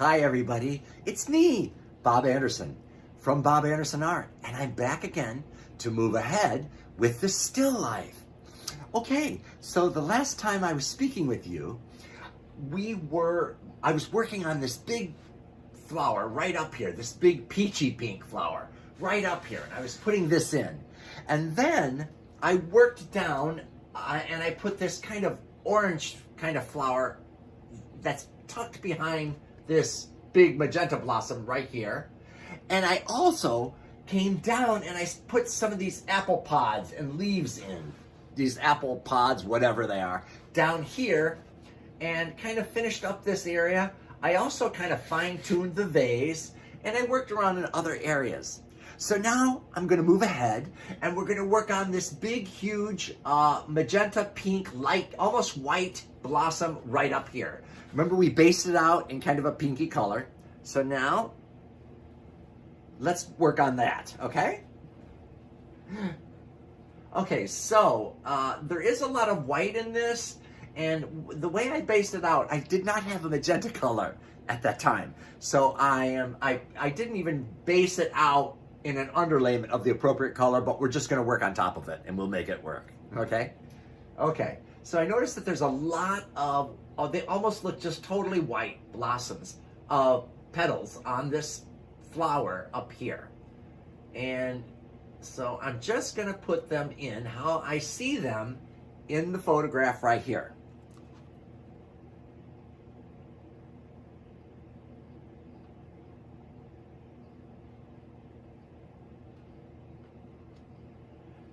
Hi everybody, it's me, Bob Anderson, from Bob Anderson Art, and I'm back again to move ahead with the still life. Okay, so the last time I was speaking with you, I was working on this big flower right up here, this big peachy pink flower right up here, and I was putting this in. And then I worked down and I put this kind of orange kind of flower that's tucked behind this big magenta blossom right here. And I also came down and I put some of these apple pods and leaves in, these apple pods, whatever they are, down here, and kind of finished up this area. I also kind of fine-tuned the vase, and I worked around in other areas. So now I'm gonna move ahead, and we're gonna work on this big, huge magenta pink, light, almost white blossom right up here. Remember, we based it out in kind of a pinky color. So now, let's work on that, okay? Okay, so there is a lot of white in this, and the way I based it out, I did not have a magenta color at that time. So I didn't even base it out in an underlayment of the appropriate color, but we're just gonna work on top of it and we'll make it work, okay? Okay, so I noticed that there's a lot of, they almost look just totally white blossoms of petals on this flower up here. And so I'm just gonna put them in how I see them in the photograph right here.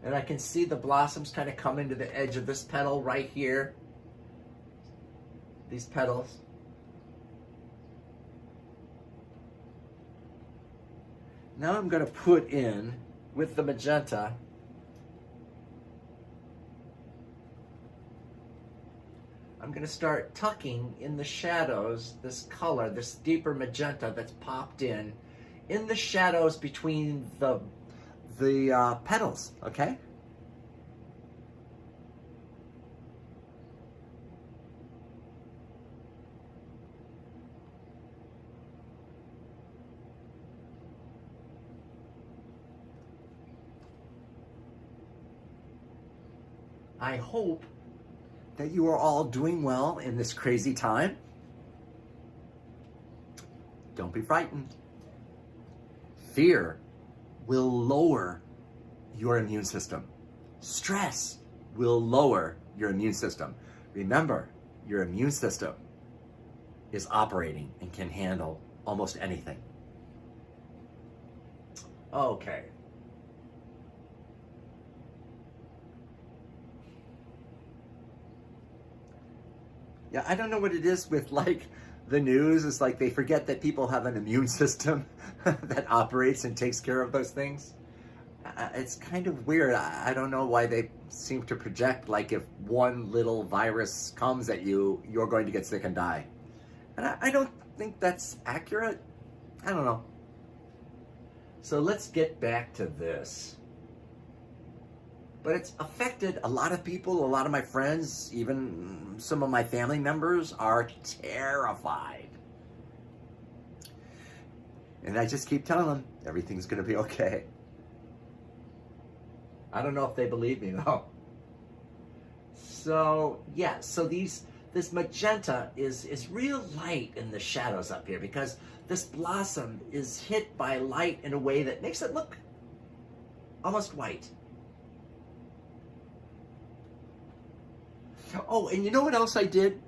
And I can see the blossoms kind of come into the edge of this petal right here. These petals. Now I'm going to put in, with the magenta, I'm going to start tucking in the shadows this color, this deeper magenta that's popped in the shadows between the petals, okay? I hope that you are all doing well in this crazy time. Don't be frightened. Fear will lower your immune system. Stress will lower your immune system. Remember, your immune system is operating and can handle almost anything. Okay. Yeah, I don't know what it is with like the news. It's like they forget that people have an immune system that operates and takes care of those things. It's kind of weird. I don't know why they seem to project like if one little virus comes at you, you're going to get sick and die. And I don't think that's accurate. I don't know. So let's get back to this. But it's affected a lot of people, a lot of my friends, even some of my family members are terrified. And I just keep telling them, everything's gonna be okay. I don't know if they believe me though. So yeah, so this magenta is real light in the shadows up here because this blossom is hit by light in a way that makes it look almost white. Oh, and you know what else I did?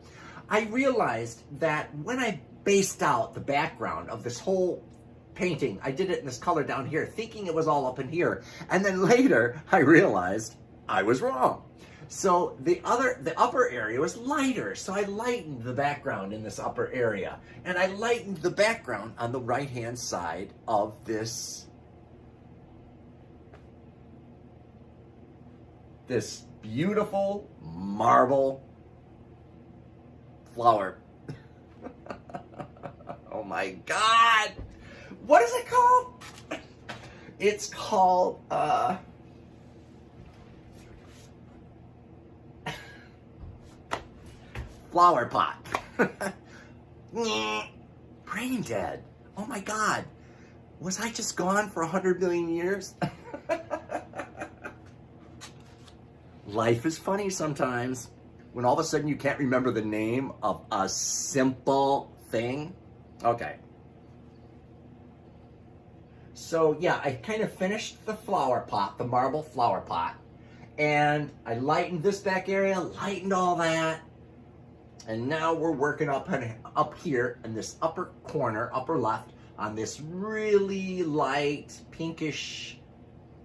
I realized that when I based out the background of this whole painting, I did it in this color down here, thinking it was all up in here. And then later, I realized I was wrong. So the upper area was lighter. So I lightened the background in this upper area. And I lightened the background on the right-hand side of this beautiful marble flower. Oh my God. What is it called? It's called, flower pot. brain dead. Oh my God. Was I just gone for 100 million years? Life is funny sometimes. When all of a sudden you can't remember the name of a simple thing. Okay. So yeah, I kind of finished the flower pot, the marble flower pot. And I lightened this back area, lightened all that. And now we're working up here in this upper corner, upper left, on this really light, pinkish,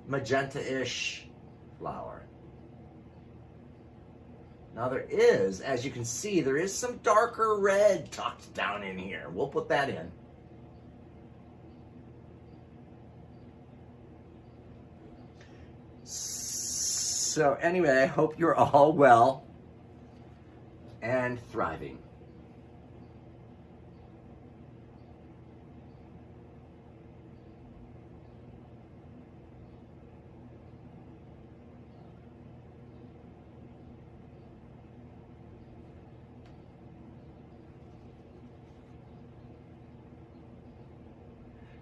magenta-ish flower. Now there is, as you can see, there is some darker red tucked down in here. We'll put that in. So anyway, I hope you're all well and thriving.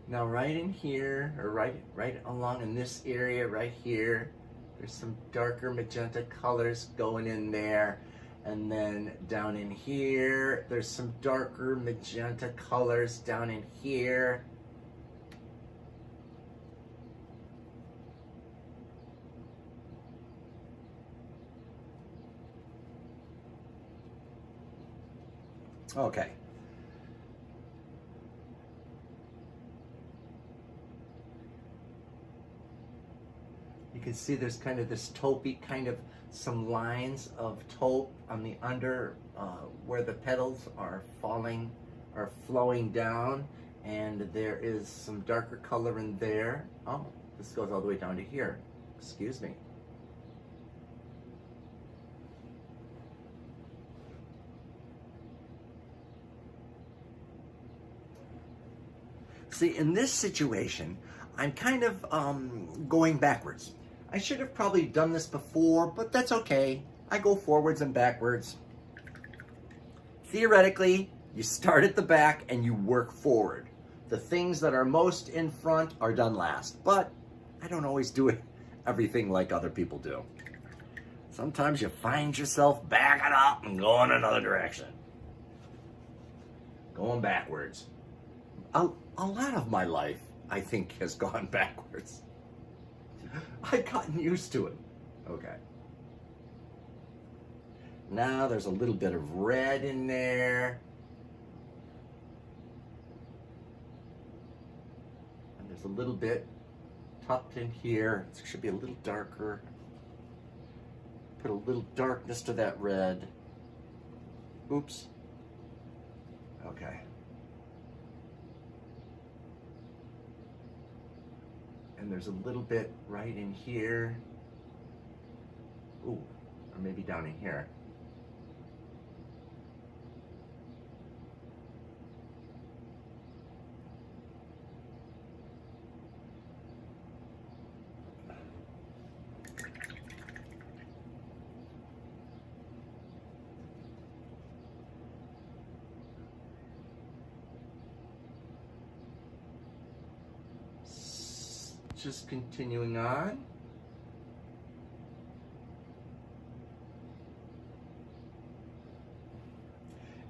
Now right in here, or right along in this area right here, there's some darker magenta colors going in there. And then down in here, there's some darker magenta colors down in here. Okay. You can see there's kind of this taupey, kind of some lines of taupe on the under where the petals are flowing down, and there is some darker color in there. Oh, this goes all the way down to here. Excuse me. See, in this situation, I'm kind of going backwards. I should have probably done this before, but that's okay. I go forwards and backwards. Theoretically, you start at the back and you work forward. The things that are most in front are done last, but I don't always do everything like other people do. Sometimes you find yourself backing up and going another direction. Going backwards. A lot of my life, I think, has gone backwards. I've gotten used to it. Okay. Now there's a little bit of red in there. And there's a little bit tucked in here. It should be a little darker. Put a little darkness to that red. Oops. Okay. And there's a little bit right in here. Ooh, or maybe down in here. Just continuing on.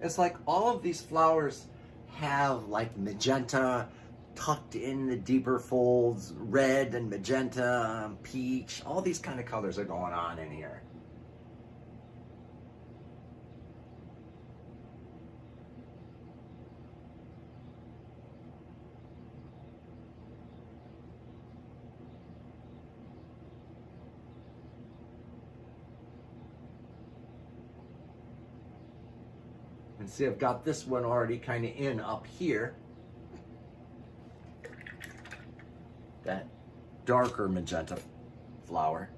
It's like all of these flowers have like magenta tucked in the deeper folds, red and magenta, peach, all these kind of colors are going on in here. And see, I've got this one already kind of in up here. That darker magenta flower.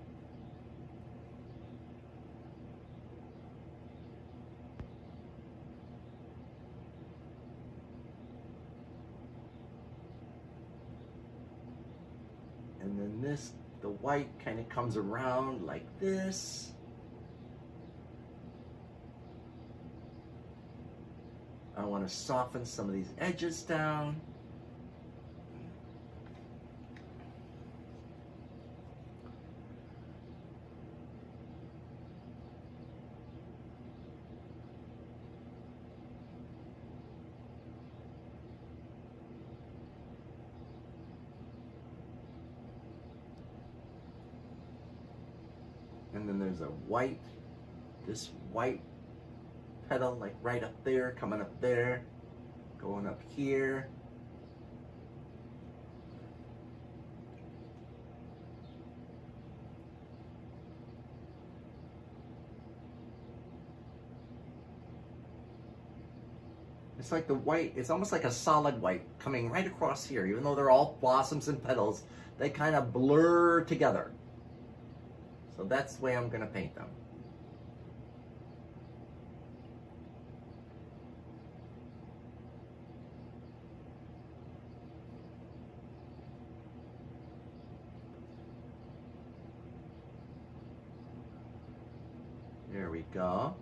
And then this, the white kind of comes around like this. I want to soften some of these edges down. And then there's a white, this white petal, like right up there, coming up there, going up here. It's like the white, it's almost like a solid white coming right across here. Even though they're all blossoms and petals, they kind of blur together. So that's the way I'm going to paint them. There we go.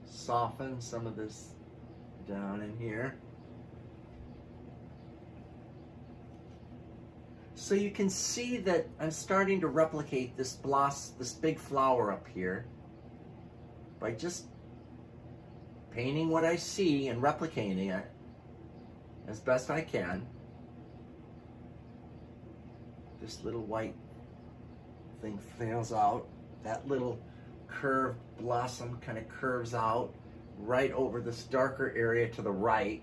Soften some of this down in here. So you can see that I'm starting to replicate this big flower up here by just painting what I see and replicating it as best I can. This little white thing fails out. That little curved blossom kind of curves out right over this darker area to the right.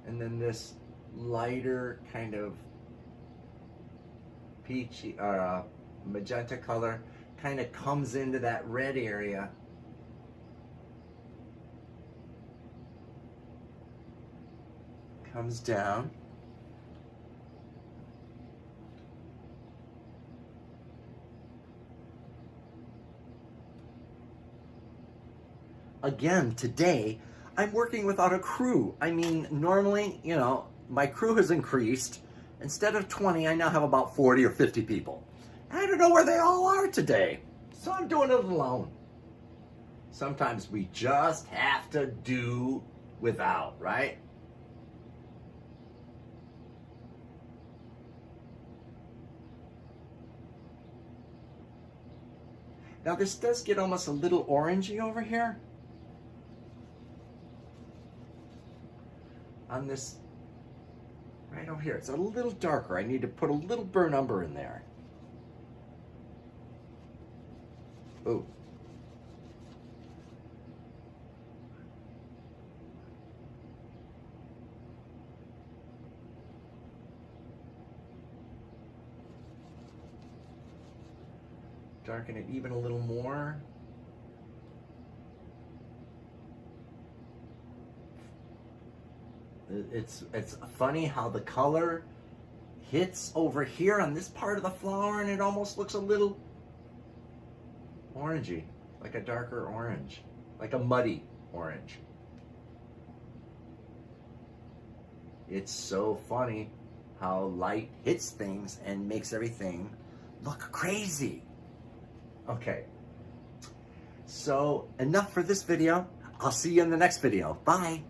And then this lighter kind of peachy or magenta color kind of comes into that red area. Comes down. Again, today, I'm working without a crew. I mean, normally, you know, my crew has increased. Instead of 20, I now have about 40 or 50 people. I don't know where they all are today, so I'm doing it alone. Sometimes we just have to do without, right? Now this does get almost a little orangey over here. On this, right over here, it's a little darker. I need to put a little burnt umber in there. Ooh. Darken it even a little more. It's funny how the color hits over here on this part of the flower and it almost looks a little orangey, like a darker orange, like a muddy orange. It's so funny how light hits things and makes everything look crazy. Okay, so enough for this video. I'll see you in the next video. Bye.